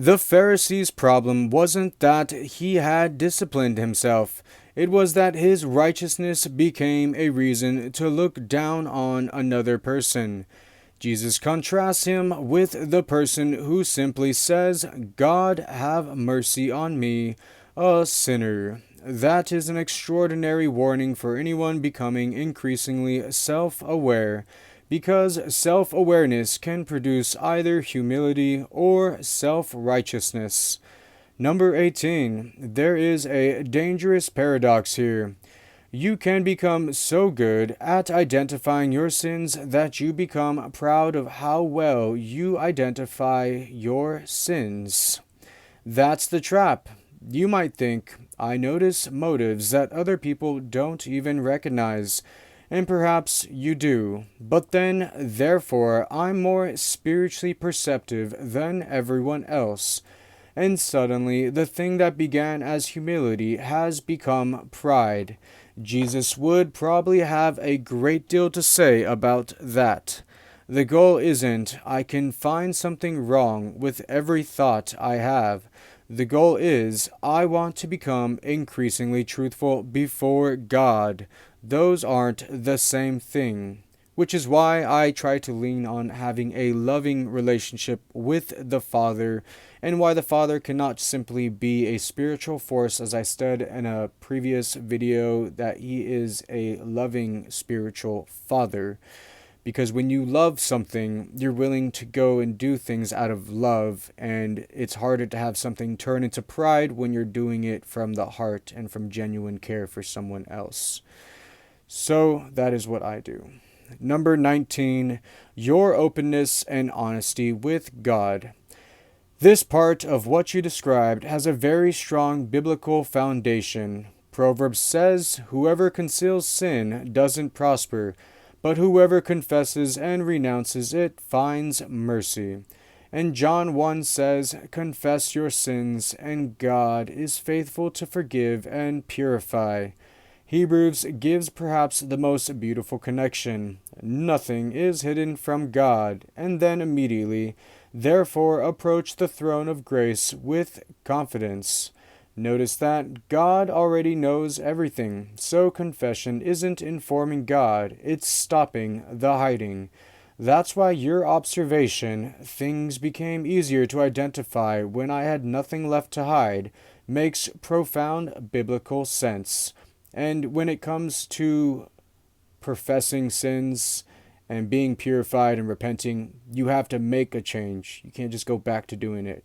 The Pharisee's problem wasn't that he had disciplined himself, it was that his righteousness became a reason to look down on another person. Jesus contrasts him with the person who simply says, God have mercy on me, a sinner. That is an extraordinary warning for anyone becoming increasingly self aware, because self awareness can produce either humility or self righteousness. Number 18. There is a dangerous paradox here. You can become so good at identifying your sins that you become proud of how well you identify your sins. That's the trap. You might think, I notice motives that other people don't even recognize. And perhaps you do. But then, therefore, I'm more spiritually perceptive than everyone else. And suddenly, the thing that began as humility has become pride. Jesus would probably have a great deal to say about that. The goal isn't, I can find something wrong with every thought I have. The goal is, I want to become increasingly truthful before God. Those aren't the same thing. Which is why I try to lean on having a loving relationship with the Father, and why the Father cannot simply be a spiritual force, as I said in a previous video, that He is a loving spiritual Father. Because when you love something, you're willing to go and do things out of love, and it's harder to have something turn into pride when you're doing it from the heart and from genuine care for someone else. So that is what I do. Number 19, your openness and honesty with God. This part of what you described has a very strong biblical foundation. Proverbs says, whoever conceals sin doesn't prosper, but whoever confesses and renounces it finds mercy. And John 1 says, confess your sins, and God is faithful to forgive and purify. Hebrews gives perhaps the most beautiful connection. Nothing is hidden from God, and then immediately, therefore approach the throne of grace with confidence. Notice that God already knows everything, so confession isn't informing God, it's stopping the hiding. That's why your observation, things became easier to identify when I had nothing left to hide, makes profound biblical sense. And when it comes to professing sins and being purified and repenting, you have to make a change. You can't just go back to doing it.